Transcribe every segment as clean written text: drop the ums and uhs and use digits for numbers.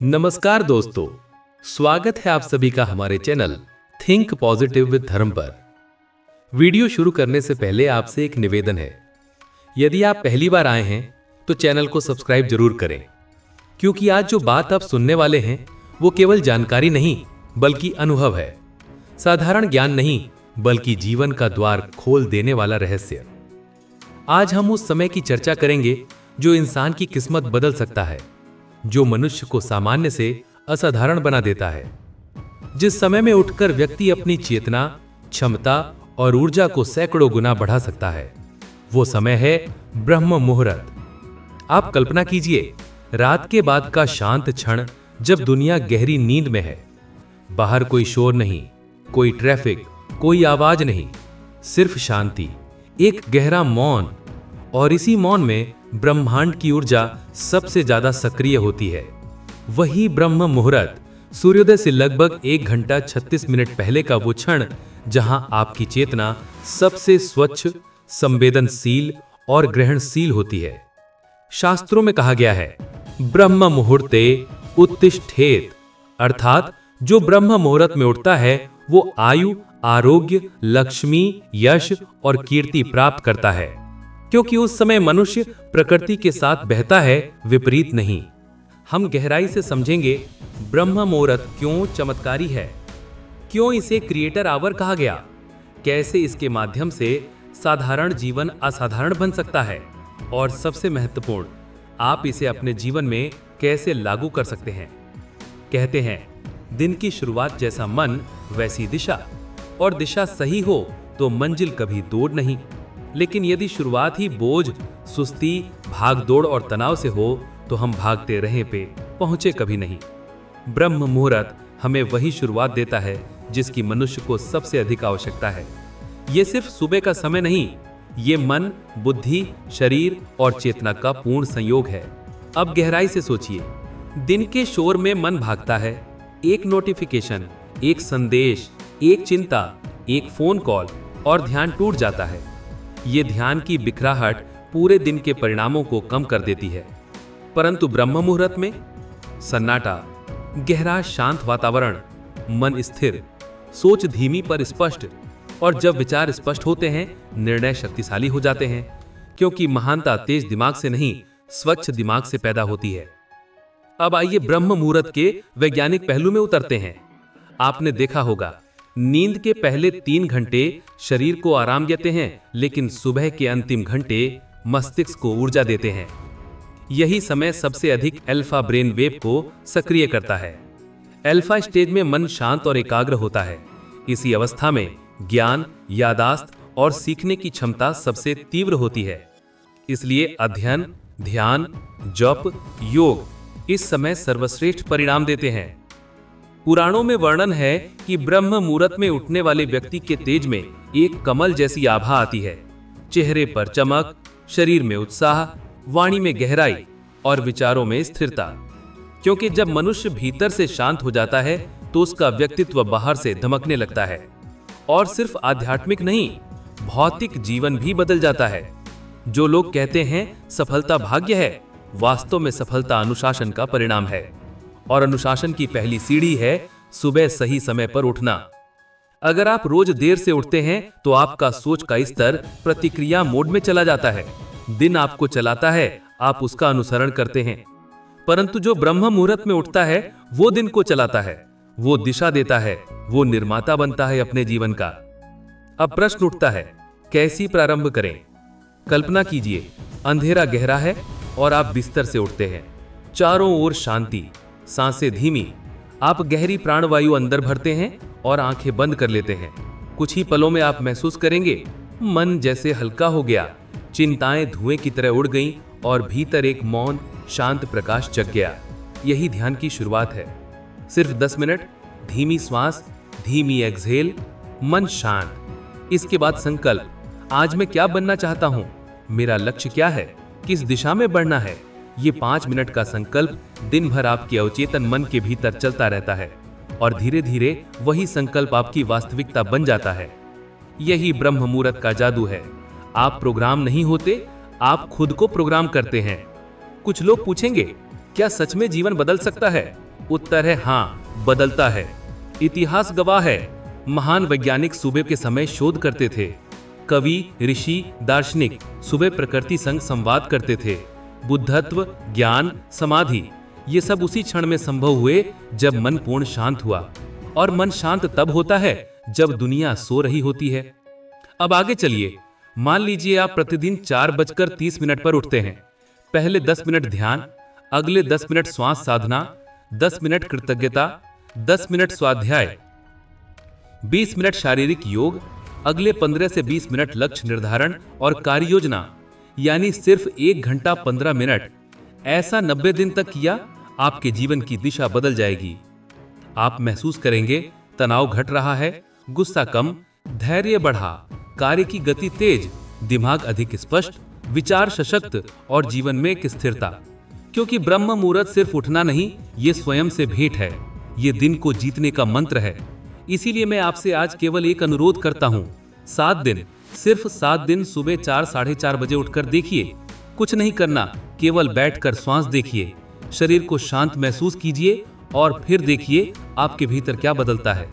नमस्कार दोस्तों, स्वागत है आप सभी का हमारे चैनल थिंक पॉजिटिव विद धर्म पर। वीडियो शुरू करने से पहले आपसे एक निवेदन है। यदि आप पहली बार आए हैं तो चैनल को सब्सक्राइब जरूर करें, क्योंकि आज जो बात आप सुनने वाले हैं वो केवल जानकारी नहीं बल्कि अनुभव है। साधारण ज्ञान नहीं बल्कि जीवन का द्वार खोल देने वाला रहस्य। आज हम उस समय की चर्चा करेंगे जो इंसान की किस्मत बदल सकता है, जो मनुष्य को सामान्य से असाधारण बना देता है, जिस समय में उठकर व्यक्ति अपनी चेतना, क्षमता और ऊर्जा को सैकड़ों गुना बढ़ा सकता है। वो समय है ब्रह्म मुहूर्त। आप कल्पना कीजिए, रात के बाद का शांत क्षण जब दुनिया गहरी नींद में है। बाहर कोई शोर नहीं, कोई ट्रैफिक, कोई आवाज नहीं, सिर्फ शांति, एक गहरा मौन। और इसी मौन में ब्रह्मांड की ऊर्जा सबसे ज्यादा सक्रिय होती है। वही ब्रह्म मुहूर्त, सूर्योदय से लगभग 1 घंटा 36 मिनट पहले का वो क्षण जहां आपकी चेतना सबसे स्वच्छ, संवेदनशील और ग्रहणशील होती है। शास्त्रों में कहा गया है, ब्रह्म मुहूर्ते उत्तिष्ठेत, अर्थात जो ब्रह्म मुहूर्त में उठता है वो आयु, आरोग्य, लक्ष्मी, यश और कीर्ति प्राप्त करता है, क्योंकि उस समय मनुष्य प्रकृति के साथ बहता है, विपरीत नहीं। हम गहराई से समझेंगे ब्रह्म मुहूर्त क्यों चमत्कारी है, क्यों इसे क्रिएटर आवर कहा गया, कैसे इसके माध्यम से साधारण जीवन असाधारण बन सकता है, और सबसे महत्वपूर्ण, आप इसे अपने जीवन में कैसे लागू कर सकते हैं। कहते हैं, दिन की शुरुआत जैसा मन वैसी दिशा, और दिशा सही हो तो मंजिल कभी दूर नहीं। लेकिन यदि शुरुआत ही बोझ, सुस्ती, भागदौड़ और तनाव से हो तो हम भागते रहे पे पहुंचे कभी नहीं। ब्रह्म मुहूर्त हमें वही शुरुआत देता है जिसकी मनुष्य को सबसे अधिक आवश्यकता है। ये सिर्फ सुबह का समय नहीं, ये मन, बुद्धि, शरीर और चेतना का पूर्ण संयोग है। अब गहराई से सोचिए, दिन के शोर में मन भागता है। एक नोटिफिकेशन, एक संदेश, एक चिंता, एक फोन कॉल और ध्यान टूट जाता है। ये ध्यान की बिखराहट पूरे दिन के परिणामों को कम कर देती है। परंतु ब्रह्म मुहूर्त में सन्नाटा, गहरा शांत वातावरण, मन स्थिर, सोच धीमी पर स्पष्ट, और जब विचार स्पष्ट होते हैं निर्णय शक्तिशाली हो जाते हैं, क्योंकि महानता तेज दिमाग से नहीं स्वच्छ दिमाग से पैदा होती है। अब आइए ब्रह्म मुहूर्त के वैज्ञानिक पहलू में उतरते हैं। आपने देखा होगा, नींद के पहले 3 घंटे शरीर को आराम देते हैं, लेकिन सुबह के अंतिम घंटे मस्तिष्क को ऊर्जा देते हैं। यही समय सबसे अधिक अल्फा ब्रेन वेव को सक्रिय करता है। अल्फा स्टेज में मन शांत और एकाग्र होता है। इसी अवस्था में ज्ञान, यादाश्त और सीखने की क्षमता सबसे तीव्र होती है। इसलिए अध्ययन, ध्यान, जप, योग इस समय सर्वश्रेष्ठ परिणाम देते हैं। पुराणों में वर्णन है कि ब्रह्म मुहूर्त में उठने वाले व्यक्ति के तेज में एक कमल जैसी आभा आती है। चेहरे पर चमक, शरीर में उत्साह, वाणी में गहराई और विचारों में स्थिरता। क्योंकि जब मनुष्य भीतर से शांत हो जाता है तो उसका व्यक्तित्व बाहर से धमकने लगता है। और सिर्फ आध्यात्मिक नहीं, भौतिक जीवन भी बदल जाता है। जो लोग कहते हैं सफलता भाग्य है, वास्तव में सफलता अनुशासन का परिणाम है। और अनुशासन की पहली सीढ़ी है सुबह सही समय पर उठना। अगर आप रोज देर से उठते हैं तो आपका सोच का स्तर प्रतिक्रिया मोड में चला जाता है। दिन आपको चलाता है, आप उसका अनुसरण करते हैं। परंतु जो ब्रह्म मुहूर्त में उठता है वो दिन को चलाता है, वो दिशा देता है, वो निर्माता बनता है अपने जीवन का। अब प्रश्न उठता है, कैसी प्रारंभ करें? कल्पना कीजिए, अंधेरा गहरा है और आप बिस्तर से उठते हैं। चारों ओर शांति, सांसें धीमी, आप गहरी प्राणवायु अंदर भरते हैं और आंखें बंद कर लेते हैं। कुछ ही पलों में आप महसूस करेंगे मन जैसे हल्का हो गया, चिंताएं धुएं की तरह उड़ गईं और भीतर एक मौन शांत प्रकाश जग गया। यही ध्यान की शुरुआत है। सिर्फ 10 मिनट, धीमी श्वास, धीमी एक्सहेल, मन शांत। इसके बाद संकल्प, आज मैं क्या बनना चाहता हूं, मेरा लक्ष्य क्या है, किस दिशा में बढ़ना है। ये 5 मिनट का संकल्प दिन भर आपके अवचेतन मन के भीतर चलता रहता है, और धीरे धीरे वही संकल्प आपकी वास्तविकता बन जाता है। यही ब्रह्म मुहूर्त का जादू है। आप प्रोग्राम नहीं होते, आप खुद को प्रोग्राम करते हैं। कुछ लोग पूछेंगे, क्या सच में जीवन बदल सकता है? उत्तर है हाँ, बदलता है। इतिहास गवाह है, महान वैज्ञानिक सुबह के समय शोध करते थे। कवि, ऋषि, दार्शनिक सुबह प्रकृति संग संवाद करते थे। बुद्धत्व, ज्ञान, समाधि ये सब उसी क्षण में संभव हुए जब मन पूर्ण शांत हुआ। और मन शांत तब होता है जब दुनिया सो रही होती है। अब आगे चलिए। मान लीजिए आप प्रतिदिन 4:30 पर उठते हैं। पहले 10 मिनट ध्यान, अगले 10 मिनट श्वास साधना, 10 मिनट कृतज्ञता, 10 मिनट स्वाध्याय, 20 मिनट शारीरिक योग, अगले 15 से 20 मिनट लक्ष्य निर्धारण और कार्य योजना, यानी सिर्फ 1 घंटा 15 मिनट। ऐसा 90 दिन तक किया, आपके जीवन की दिशा बदल जाएगी। आप महसूस करेंगे तनाव घट रहा है, गुस्सा कम, धैर्य बढ़ा, कार्य की गति तेज, दिमाग अधिक स्पष्ट, विचार सशक्त और जीवन में एक स्थिरता। क्योंकि ब्रह्म मुहूर्त सिर्फ उठना नहीं, ये स्वयं से भेंट है, ये दिन को जीतने का मंत्र है। इसीलिए मैं आपसे आज केवल एक अनुरोध करता हूँ, 7 दिन, सिर्फ 7 दिन सुबह 4 साढ़े 4 बजे उठकर देखिए। कुछ नहीं करना, केवल बैठकर श्वास देखिए, शरीर को शांत महसूस कीजिए और फिर देखिए आपके भीतर क्या बदलता है।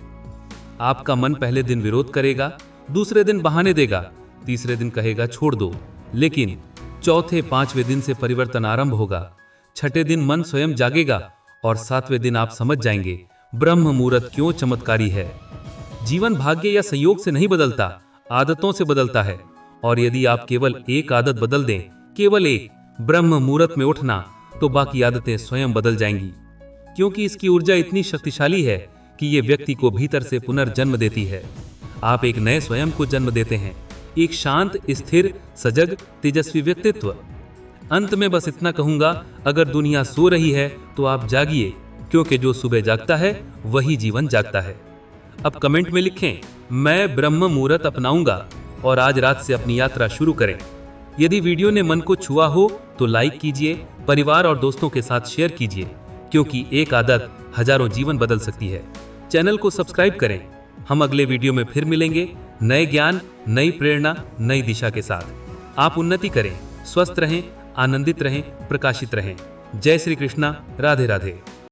आपका मन पहले दिन विरोध करेगा, दूसरे दिन बहाने देगा, तीसरे दिन कहेगा छोड़ दो, लेकिन चौथे 5वें दिन से परिवर्तन आरंभ होगा। छठे दिन मन स्वयं जागेगा और 7वें दिन आप समझ जाएंगे ब्रह्म मुहूर्त क्यों चमत्कारी है। जीवन भाग्य या संयोग से नहीं बदलता, आदतों से बदलता है। और यदि आप केवल एक आदत बदल दें, केवल एक, ब्रह्म मुहूर्त में उठना, तो बाकी आदतें स्वयं बदल जाएंगी। क्योंकि इसकी ऊर्जा इतनी शक्तिशाली है कि ये व्यक्ति को भीतर से पुनर्जन्म देती है। आप एक नए स्वयं को जन्म देते हैं, एक शांत, स्थिर, सजग, तेजस्वी व्यक्तित्व। अंत में बस इतना कहूंगा, अगर दुनिया सो रही है तो आप जागिए, क्योंकि जो सुबह जागता है वही जीवन जागता है। अब कमेंट में लिखें, मैं ब्रह्म मुहूर्त अपनाऊंगा, और आज रात से अपनी यात्रा शुरू करें। यदि वीडियो ने मन को छुआ हो तो लाइक कीजिए, परिवार और दोस्तों के साथ शेयर कीजिए, क्योंकि एक आदत हजारों जीवन बदल सकती है। चैनल को सब्सक्राइब करें। हम अगले वीडियो में फिर मिलेंगे, नए ज्ञान, नई प्रेरणा, नई दिशा के साथ। आप उन्नति करें, स्वस्थ रहें, आनंदित रहें, प्रकाशित रहें। जय श्री कृष्णा, राधे राधे।